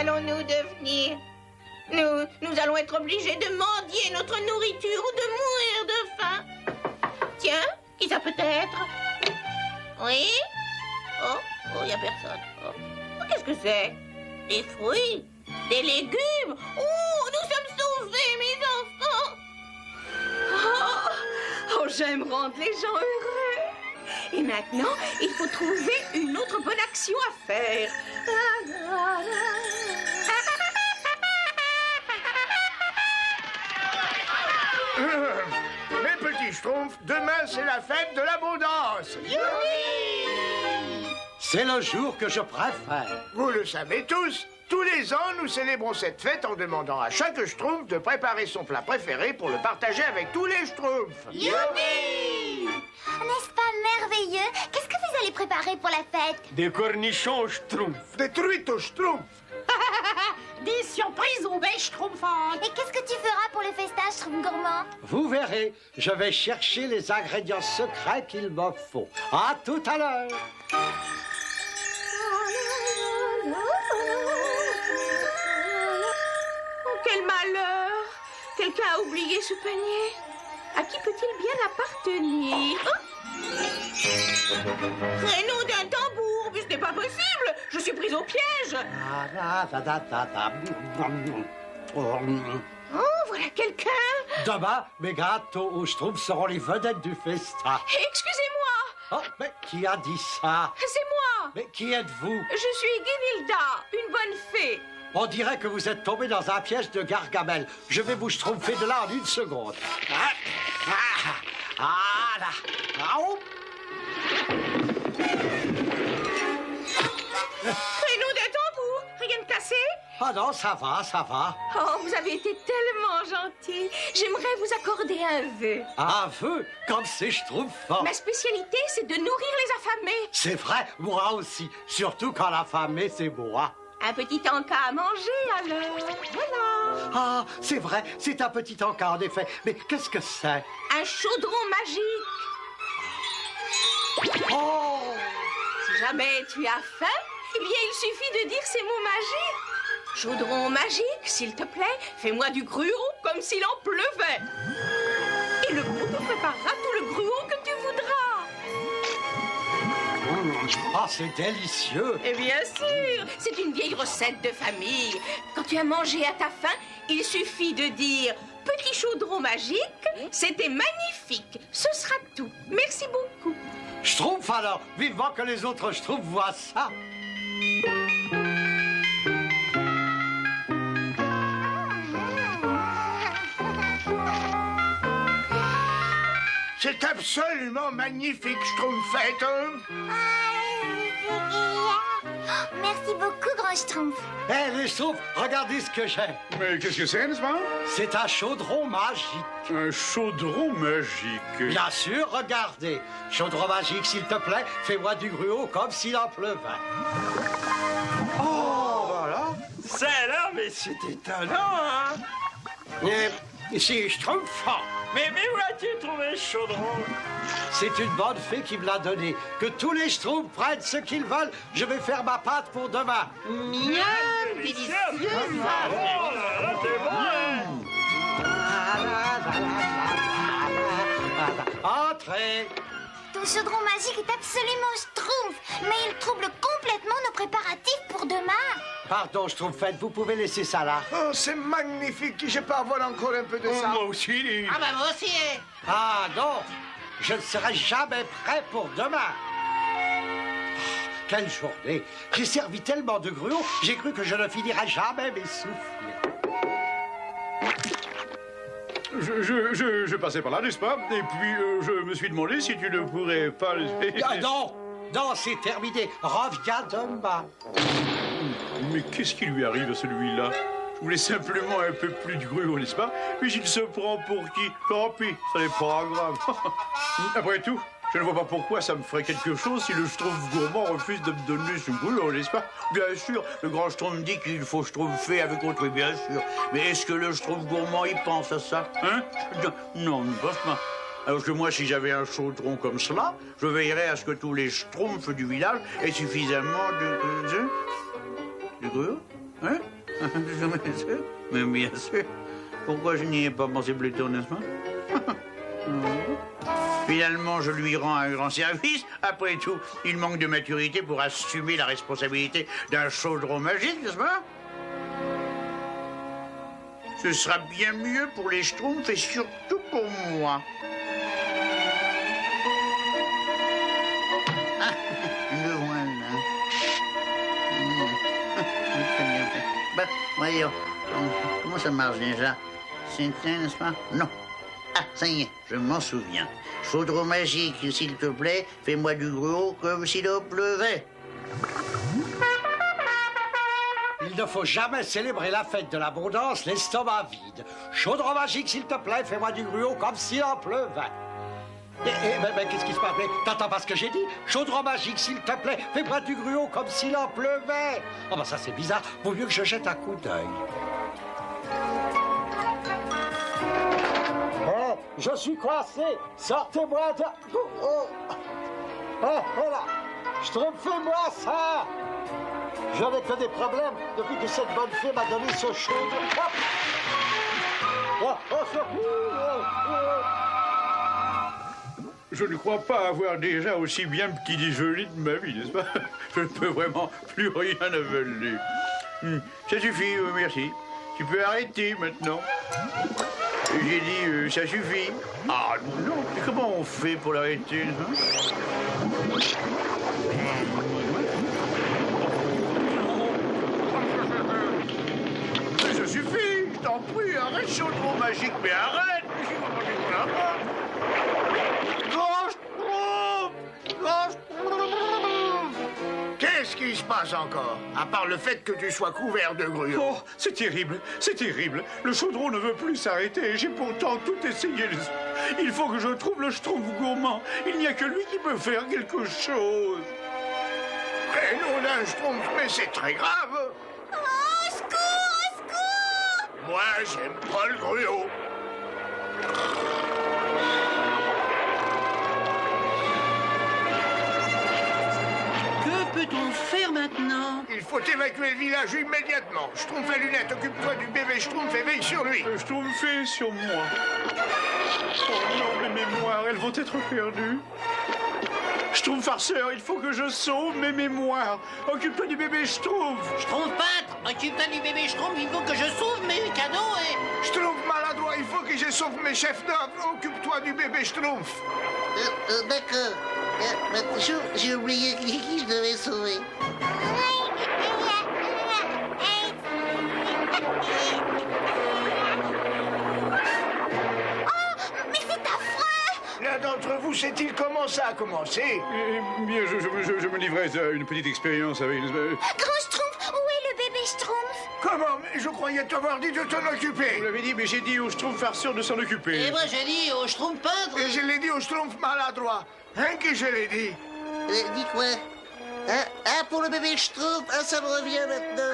qu'allons-nous devenir? Nous allons être obligés de mendier notre nourriture ou de mourir de faim. Tiens, qui ça peut être? Oui? Oh, il n'y a personne. Oh, qu'est-ce que c'est? Des fruits? Des légumes? Oh, nous sommes sauvés, mes enfants! Oh, j'aime rendre les gens heureux. Et maintenant, il faut trouver une autre bonne action à faire. Mes petits schtroumpfs, demain c'est la fête de l'abondance. C'est le jour que je préfère. Vous le savez tous, tous les ans nous célébrons cette fête en demandant à chaque schtroumpf de préparer son plat préféré pour le partager avec tous les schtroumpfs. Youpi! N'est-ce pas merveilleux? Qu'est-ce que vous allez préparer pour la fête? Des cornichons schtroumpfs. Des truites aux schtroumpfs. Des surprises aux bêches schtroumpfantes. Et qu'est-ce que tu feras pour le festin, Schtroumpf gourmand? Vous verrez, je vais chercher les ingrédients secrets qu'il me faut. À tout à l'heure. Oh, quel malheur! Quelqu'un a oublié ce panier. À qui peut-il bien appartenir? Traîneau d'un tambour, mais ce n'est pas possible. Je suis prise au piège. Oh, voilà quelqu'un! Demain, mes gâteaux aux schtroumpfs seront les vedettes du festin. Excusez-moi! Oh, mais qui a dit ça? C'est moi! Mais qui êtes-vous? Je suis Guinilda, une bonne fée. On dirait que vous êtes tombé dans un piège de Gargamel. Je vais vous schtroumpfer de là en une seconde. Ah là. Ah, oh. Traîneau d'un tambour, rien de cassé? Ah non, ça va, ça va. Oh, vous avez été tellement gentil. J'aimerais vous accorder un vœu. Un vœu, comme c'est schtroumpfant. Ma spécialité, c'est de nourrir les affamés. C'est vrai, moi aussi. Surtout quand l'affamé, c'est moi. Un petit encas à manger, alors. Voilà. Ah, c'est vrai, c'est un petit encas, en effet. Mais qu'est-ce que c'est? Un chaudron magique. Oh! Si jamais tu as faim, eh bien, il suffit de dire ces mots magiques. Chaudron magique, s'il te plaît, fais-moi du gruau comme s'il en pleuvait. Et le pot te préparera tout le gruau que tu voudras. Ah, c'est délicieux. Et bien sûr, c'est une vieille recette de famille. Quand tu as mangé à ta faim, il suffit de dire « Petit chaudron magique, c'était magnifique. Ce sera tout. Merci beaucoup. » Schtroumpf alors, vivement que les autres schtroumpfs voient ça. C'est absolument magnifique, Schtroumpfette. Merci beaucoup, grand Schtroumpf. Hé, les schtroumpfs, regardez ce que j'ai. Mais qu'est-ce que c'est, n'est-ce pas? C'est un chaudron magique. Un chaudron magique. Bien sûr, regardez. Chaudron magique, s'il te plaît, fais-moi du gruau comme s'il en pleuvait. Oh, voilà. Ça là, mais c'est étonnant, hein? C'est schtroumpfant. Mais où as-tu trouvé ce chaudron? C'est une bonne fée qui me l'a donné. Que tous les schtroumpfs prennent ce qu'ils veulent. Je vais faire ma pâte pour demain. Miam, délicieux. Oh là là, c'est bon. Entrez. Ton chaudron magique est absolument Schtroumpf, mais il trouble complètement nos préparatifs pour demain. Pardon, Schtroumpfette, vous pouvez laisser ça là. Oh, c'est magnifique. Je peux avoir encore un peu de ça. Moi aussi. Ah bah moi aussi, hein. Ah non, je ne serai jamais prêt pour demain. Oh, quelle journée. J'ai servi tellement de gruau, j'ai cru que je ne finirais jamais mes souffles. Je passais par là, n'est-ce pas? Et puis, je me suis demandé si tu ne pourrais pas... Ah non, non, c'est terminé. Reviens demain. Mais qu'est-ce qui lui arrive à celui-là? Je voulais simplement un peu plus de gruau, n'est-ce pas? Mais il se prend pour qui? Tant pis, ça n'est pas grave. Après tout, je ne vois pas pourquoi ça me ferait quelque chose si le Schtroumpf gourmand refuse de me donner son boulot, n'est-ce pas? Bien sûr, le grand Schtroumpf dit qu'il faut schtroumpfer avec autrui, bien sûr. Mais est-ce que le Schtroumpf gourmand, il pense à ça? Hein? Non, il ne pense pas. Alors que moi, si j'avais un chaudron comme cela, je veillerais à ce que tous les schtroumpfs du village aient suffisamment de... Du gruau? Hein? Mais bien sûr. Pourquoi je n'y ai pas pensé plus tôt, n'est-ce pas? Finalement, je lui rends un grand service. Après tout, il manque de maturité pour assumer la responsabilité d'un chaudron magique, n'est-ce pas? Ce sera bien mieux pour les Schtroumpfs et surtout pour moi. Ah, le voilà. Très bien fait. Bah, voyons. Comment ça marche déjà? C'est un, n'est-ce pas? Non. Ah, ça y est, je m'en souviens. Chaudron magique, s'il te plaît, fais-moi du gruau comme s'il en pleuvait. Il ne faut jamais célébrer la fête de l'abondance l'estomac vide. Chaudron magique, s'il te plaît, fais-moi du gruau comme s'il en pleuvait. Mais qu'est-ce qui se passe? T'entends pas ce que j'ai dit? Chaudron magique, s'il te plaît, fais-moi du gruau comme s'il en pleuvait. Oh, ben ça c'est bizarre. Vaut mieux que je jette un coup d'œil. Je suis coincé. Sortez-moi de... Oh. Là. Fais-moi ça. Je n'ai que des problèmes depuis que cette bonne fée m'a donné ce chaudron. Je ne crois pas avoir déjà aussi bien petit déjeuner de ma vie, n'est-ce pas? Je ne peux vraiment plus rien avaler. Ça suffit, merci. Tu peux arrêter maintenant. J'ai dit, ça suffit. Ah non, mais comment on fait pour l'arrêter, hein? Mais ça suffit, je t'en prie, arrête, chaudron magique, mais arrête! Qu'est-ce qui se passe encore? À part le fait que tu sois couvert de gruau. Oh, c'est terrible, c'est terrible. Le chaudron ne veut plus s'arrêter. J'ai pourtant tout essayé. Il faut que je trouve le Schtroumpf gourmand. Il n'y a que lui qui peut faire quelque chose. Et non d'un Schtroumpf, mais c'est très grave. Oh, au secours! Moi, j'aime pas le gruau. Que peut-on faire maintenant? Il faut évacuer le village immédiatement. Schtroumpf à lunettes, occupe-toi du bébé Schtroumpf et veille sur lui. Le Schtroumpf fait sur moi. Oh non, mes mémoires, elles vont être perdues. Schtroumpf farceur, il faut que je sauve mes mémoires. Occupe-toi du bébé Schtroumpf. Schtroumpf peintre, occupe-toi du bébé Schtroumpf, il faut que je sauve mes cadeaux et... Schtroumpf maladroit, il faut que je sauve mes chefs d'œuvre. Occupe-toi du bébé Schtroumpf. D'accord. J'ai oublié qui je devais sauver. L'un d'entre vous sait-il comment ça a commencé? Eh bien, je me livrais à une petite expérience avec... Grand Schtroumpf, où est le bébé Schtroumpf? Comment? Mais je croyais t'avoir dit de t'en occuper. Vous l'avez dit, mais j'ai dit au Schtroumpf farceur de s'en occuper. Et moi j'ai dit au Schtroumpf peintre. Et je l'ai dit au Schtroumpf maladroit. Hein que je l'ai dit? Dis quoi? Ah, pour le bébé Schtroumpf, ah, ça me revient maintenant.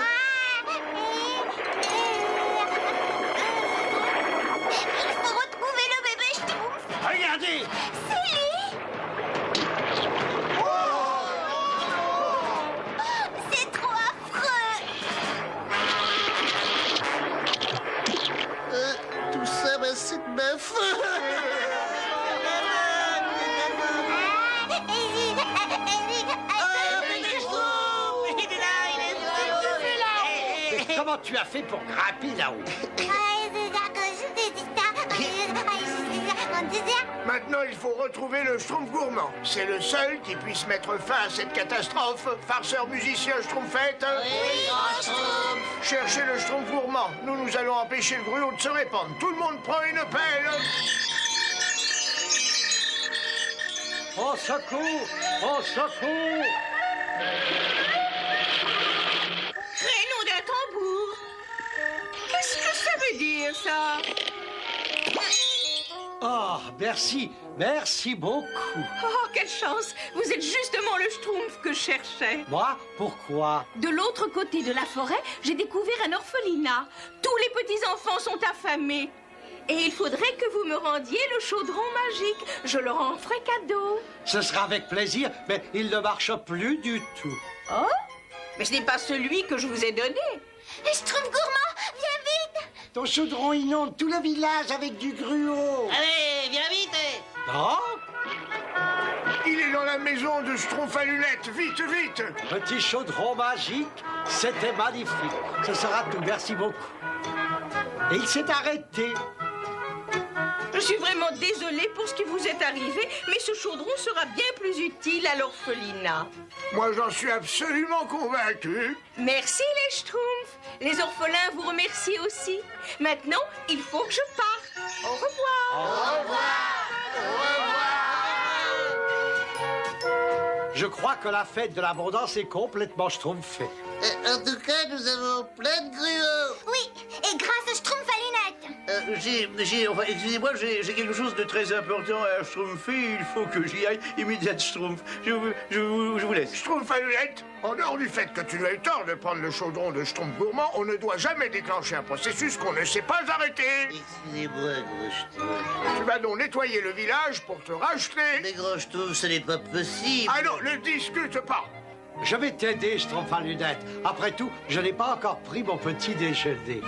Il faut retrouver le bébé Schtroumpf. Regardez! C'est lui. C'est trop affreux. Tout ça, bah, c'est de ma faute. Comment tu as fait pour grimper là-haut? Maintenant, il faut retrouver le Schtroumpf gourmand. C'est le seul qui puisse mettre fin à cette catastrophe. Farceur, musicien, Schtroumpfette. Oui, grand Schtroumpf. Cherchez le Schtroumpf gourmand. Nous allons empêcher le gruau de se répandre. Tout le monde prend une pelle. Au secours! Au secours! Traîneau d'un tambour. Qu'est-ce que ça veut dire, ça? Oh, merci beaucoup. Oh, quelle chance! Vous êtes justement le Schtroumpf que je cherchais. Moi? Pourquoi? De l'autre côté de la forêt, j'ai découvert un orphelinat. Tous les petits-enfants sont affamés. Et il faudrait que vous me rendiez le chaudron magique. Je leur en ferai cadeau. Ce sera avec plaisir, mais il ne marche plus du tout. Oh? Mais ce n'est pas celui que je vous ai donné. Schtroumpf gourmand, viens vite! Ton chaudron inonde tout le village avec du gruau. Allez, viens vite. Non? Il est dans la maison de Schtroumpf à lunettes. Vite, vite. Petit chaudron magique, c'était magnifique. Ce sera tout, merci beaucoup. Et il s'est arrêté. Je suis vraiment désolée pour ce qui vous est arrivé, mais ce chaudron sera bien plus utile à l'orphelinat. Moi, j'en suis absolument convaincu. Merci les Schtroumpfs. Les orphelins vous remercient aussi. Maintenant, il faut que je parte. Au revoir. Je crois que la fête de l'abondance est complètement schtroumpfée. En tout cas, nous avons plein de gruaux. Oui, et grâce à Schtroumpf à lunettes. Enfin, excusez-moi, j'ai quelque chose de très important à schtroumpfer. Il faut que j'y aille immédiatement, Schtroumpf. Je vous laisse. Schtroumpf à lunettes, en dehors du fait que tu as eu tort de prendre le chaudron de Schtroumpf gourmand, on ne doit jamais déclencher un processus qu'on ne sait pas arrêter. Excusez-moi, gros Schtroumpf. Tu vas donc nettoyer le village pour te racheter. Mais gros Schtroumpf, ce n'est pas possible. Ah non, ne discute pas. Je vais t'aider, Schtroumpf à lunettes. Après tout, je n'ai pas encore pris mon petit déjeuner.